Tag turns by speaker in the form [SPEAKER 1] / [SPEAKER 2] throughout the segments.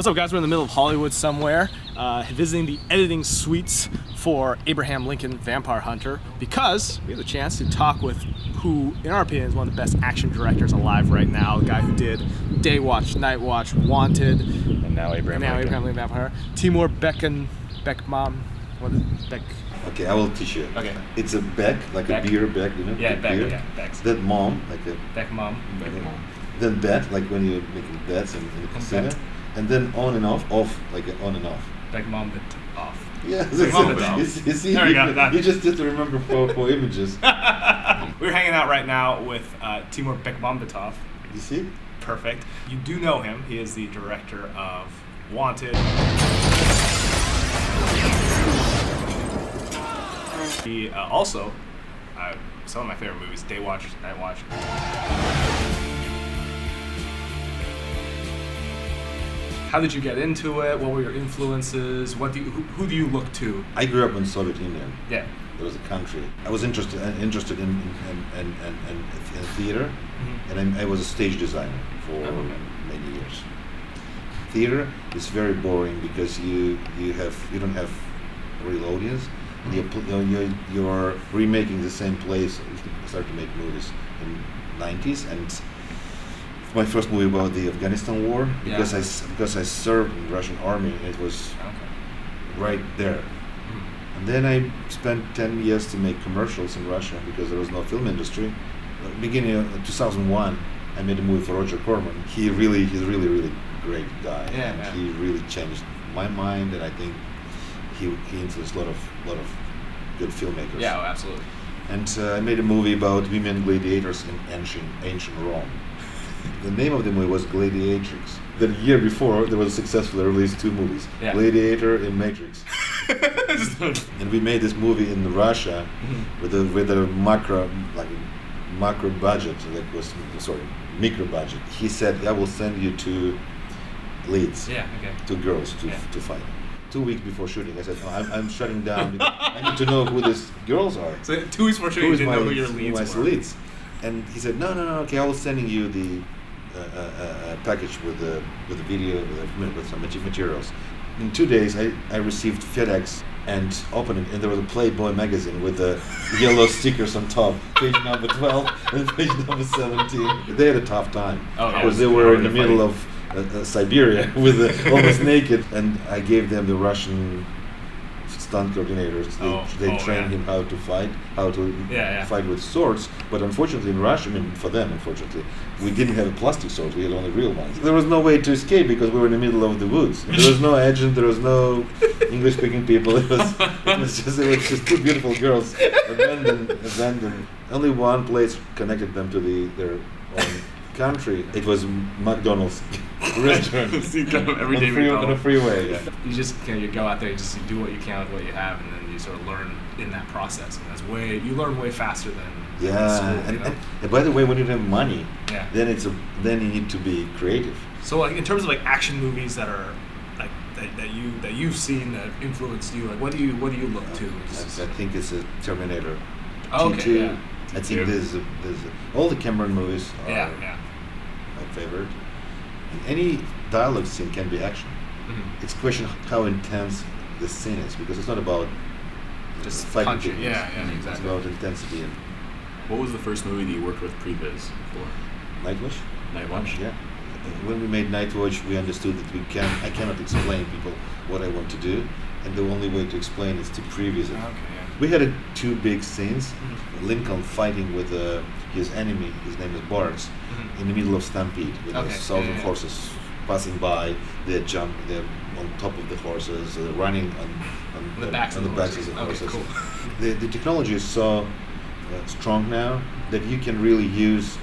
[SPEAKER 1] What's up, guys? We're in the middle of Hollywood somewhere, visiting the editing suites for Abraham Lincoln Vampire Hunter, because we have the chance to talk with who, in our opinion, is one of the best action directors alive right now. The guy who did Day Watch, Night Watch, Wanted,
[SPEAKER 2] and now Abraham Lincoln
[SPEAKER 1] Vampire. Timur Bekmambetov. What is it? Beck?
[SPEAKER 3] Okay, I will teach you.
[SPEAKER 1] Okay.
[SPEAKER 3] It's a beck, like
[SPEAKER 1] Beck.
[SPEAKER 3] a beer beck, you know?
[SPEAKER 1] Yeah,
[SPEAKER 3] like
[SPEAKER 1] Beck.
[SPEAKER 3] beer.
[SPEAKER 1] Yeah, Becks.
[SPEAKER 3] Then mom, like a.
[SPEAKER 1] Bekmam.
[SPEAKER 3] Then bet, like when you're making bets in the casino.
[SPEAKER 1] Bet.
[SPEAKER 3] And then on and off, like on and off.
[SPEAKER 1] Bekmambetov.
[SPEAKER 3] Yeah,
[SPEAKER 1] Bekmambetov.
[SPEAKER 3] you see,
[SPEAKER 1] There we go, done.
[SPEAKER 3] you just have to remember for images.
[SPEAKER 1] We're hanging out right now with Timur Bekmambetov.
[SPEAKER 3] You see?
[SPEAKER 1] Perfect. You do know him. He is the director of Wanted. He also, some of my favorite movies, Day Watch, Night Watch. How did you get into it? What were your influences? Who do you look to?
[SPEAKER 3] I grew up in Soviet Union.
[SPEAKER 1] Yeah.
[SPEAKER 3] It was a country. I was interested in theater, and I was a stage designer for many years. Theater is very boring because you don't have real audience, and you're remaking the same plays. You start to make movies in '90s, and my first movie about the Afghanistan war because I served in the Russian army. It was right there. And then I spent 10 years to make commercials in Russia because there was no film industry. Beginning of 2001, I made a movie for Roger Corman. He's really great guy. And he really changed my mind, and I think he influenced a lot of good filmmakers.
[SPEAKER 1] Yeah, absolutely.
[SPEAKER 3] And I made a movie about women gladiators in ancient Rome. The name of the movie was Gladiatrix. The year before, there was successfully released 2 movies, Gladiator and Matrix. And we made this movie in Russia with a macro budget, micro budget. He said, I will send you 2 leads, 2 girls to fight. 2 weeks before shooting, I said, I'm shutting down because I need to know who these girls are.
[SPEAKER 1] So 2 weeks before shooting, you didn't know who your leads were.
[SPEAKER 3] And he said, no, okay, I will sending you the package with the video, with some materials. In 2 days, I received FedEx and opened it, and there was a Playboy magazine with the yellow stickers on top, page number 12 and page number 17. They had a tough time because they were in the middle of Siberia with almost naked, and I gave them the Russian stunt coordinators. They trained him how to fight, fight with swords. But unfortunately, in Russia, unfortunately, we didn't have a plastic sword. We had only real ones. There was no way to escape because we were in the middle of the woods. There was no agent. There was no English-speaking people. It was just 2 beautiful girls abandoned. Only one place connected them to their own country. It was McDonald's restaurant.
[SPEAKER 1] Every day
[SPEAKER 3] on a freeway. Yeah.
[SPEAKER 1] You just you go out there, you do what you can with what you have, and then you sort of learn in that process. And you learn way faster than school.
[SPEAKER 3] And by the way, when you have money, then you need to be creative.
[SPEAKER 1] So, like in terms of like action movies that are like that you've seen that influenced you, like what do you look to?
[SPEAKER 3] I think it's a Terminator.
[SPEAKER 1] Oh, okay.
[SPEAKER 3] T2. I think there's all the Cameron movies are my favorite. And any dialogue scene can be action. It's a question of how intense the scene is, because it's not about
[SPEAKER 1] just
[SPEAKER 3] fighting.
[SPEAKER 1] Punching. Exactly.
[SPEAKER 3] It's about intensity. And
[SPEAKER 2] what was the first movie that you worked with Previs for?
[SPEAKER 3] Night Watch.
[SPEAKER 2] Night Watch.
[SPEAKER 3] Yeah. When we made Night Watch, we understood that I cannot explain people what I want to do, and the only way to explain is to previs it. We had 2 big scenes. Lincoln fighting with his enemy, his name is Barks, in the middle of stampede with 1,000 horses passing by. They're on top of the horses, running on the backs of the horses.
[SPEAKER 1] Cool.
[SPEAKER 3] The technology is so strong now that you can really use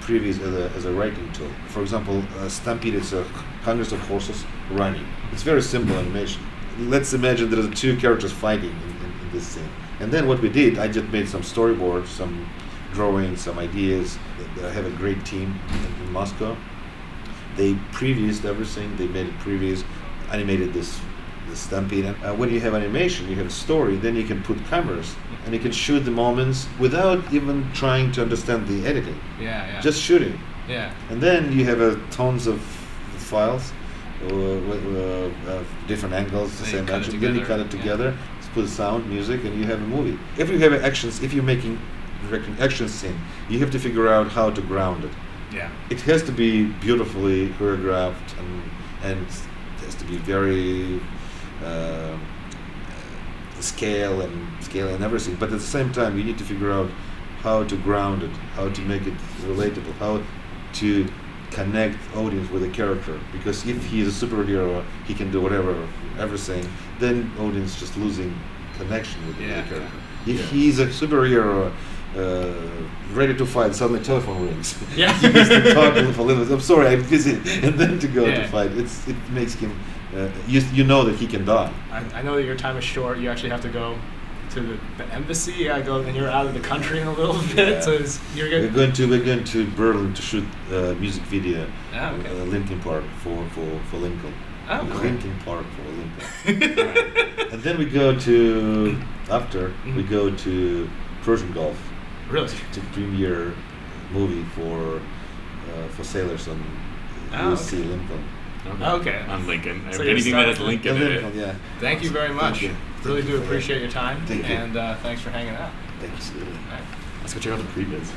[SPEAKER 3] previs as a writing tool. For example, stampede is hundreds of horses running. It's very simple animation. Let's imagine there's 2 characters fighting in this scene. And then what we did, I just made some storyboards, some drawings, some ideas. I have a great team in Moscow. They previewed everything. They made it previous, animated this stampede. And when you have animation, you have a story, then you can put cameras and you can shoot the moments without even trying to understand the editing.
[SPEAKER 1] Yeah.
[SPEAKER 3] Just shooting.
[SPEAKER 1] Yeah.
[SPEAKER 3] And then you have tons of files, different angles, the
[SPEAKER 4] Then you
[SPEAKER 3] same
[SPEAKER 4] cut it
[SPEAKER 3] action. Then you
[SPEAKER 4] together,
[SPEAKER 3] cut it
[SPEAKER 4] yeah.
[SPEAKER 3] together, put sound, music, and you have a movie. If you have actions, if you're directing action scene, you have to figure out how to ground it.
[SPEAKER 4] Yeah.
[SPEAKER 3] It has to be beautifully choreographed and it has to be very scale and everything. But at the same time, you need to figure out how to ground it, how to make it relatable, how to connect audience with a character. Because if he is a superhero, he can do everything. Then audience just losing connection with the character. If he's a superhero, ready to fight, suddenly telephone rings.
[SPEAKER 4] Yeah.
[SPEAKER 3] He has to talk for a little bit. I'm sorry, I'm busy, and then to go
[SPEAKER 4] Yeah.
[SPEAKER 3] to fight. It makes him. You know that he can die.
[SPEAKER 1] I know that your time is short. You actually have to go to the embassy. And you're out of the country in a little bit.
[SPEAKER 3] Yeah.
[SPEAKER 1] So you're
[SPEAKER 3] We're
[SPEAKER 1] good.
[SPEAKER 3] going to Berlin to shoot a music video.
[SPEAKER 4] Ah, okay.
[SPEAKER 3] Linkin Park for Lincoln.
[SPEAKER 4] Oh, cool.
[SPEAKER 3] Linkin Park for Lincoln. And then we go to we go to Persian Gulf
[SPEAKER 1] Really?
[SPEAKER 3] to premiere movie for sailors on
[SPEAKER 4] Oh,
[SPEAKER 3] USC Lincoln.
[SPEAKER 1] Okay.
[SPEAKER 2] On Lincoln.
[SPEAKER 1] So you're
[SPEAKER 2] Anything that has
[SPEAKER 1] starting
[SPEAKER 2] Lincoln in it.
[SPEAKER 3] Lincoln, yeah.
[SPEAKER 1] Thank you very much.
[SPEAKER 3] you.
[SPEAKER 1] Really
[SPEAKER 3] Thank
[SPEAKER 1] do
[SPEAKER 3] you.
[SPEAKER 1] appreciate your time.
[SPEAKER 3] Thank you.
[SPEAKER 1] And thanks for hanging out.
[SPEAKER 3] Thanks.
[SPEAKER 1] All right.
[SPEAKER 2] Let's go check out the previs.